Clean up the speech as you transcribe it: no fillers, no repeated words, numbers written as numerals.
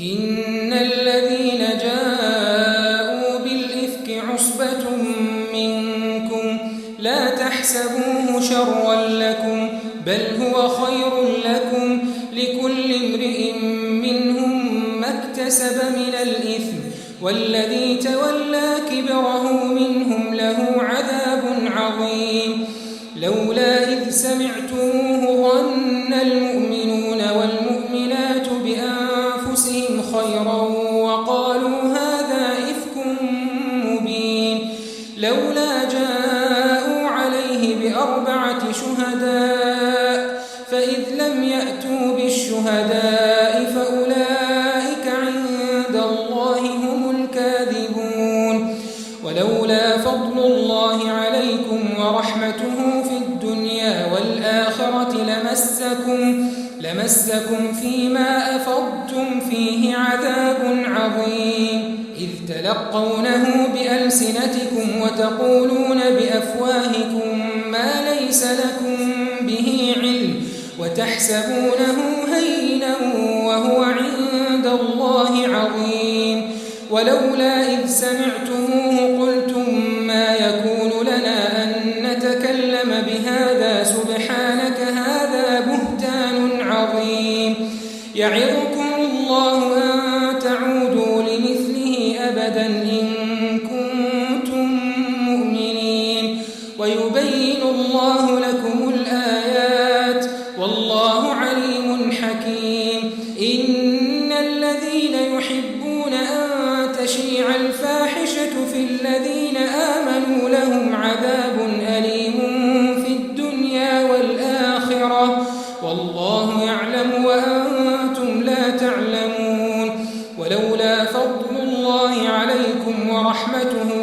إن الذين جاءوا بالإفك عصبة منكم لا تحسبوه شرا لكم بل هو خير لكم لكل امرئ منهم ما اكتسب من الإثم والذي تولى كبره منهم له عذاب عظيم لولا إذ سمعتموه ظن المؤمنون والمؤمنات بأنفسهم خيرا وقالوا هذا إفك مبين لولا جاءوا عليه بأربعة شهداء فإذ لم يأتوا بالشهداء فأولئك عند الله هم الكاذبون ولولا فضل الله عليكم ورحمته في الدنيا والآخرة لمسكم فيما أفضتم فيه عذاب عظيم إذ تلقونه بألسنتكم وتقولون بأفواهكم ما ليس لكم به علم وتحسبونه هينا وهو عند الله عظيم ولولا إذ سمعتموه قلتم ما يكون لنا أن نتكلم بهذا سبحانك هذا بهتان عظيم يعظكم الله أن تعودوا لمثله أبدا إن كنتم مؤمنين ويبين الله لكم الآيات والله عليم حكيم إن الذين يحبون أن تشيع الفاحشة في الذين آمنوا لهم عذاب أليم في الدنيا والآخرة والله يعلم وأنتم لا تعلمون ولولا فضل الله عليكم ورحمته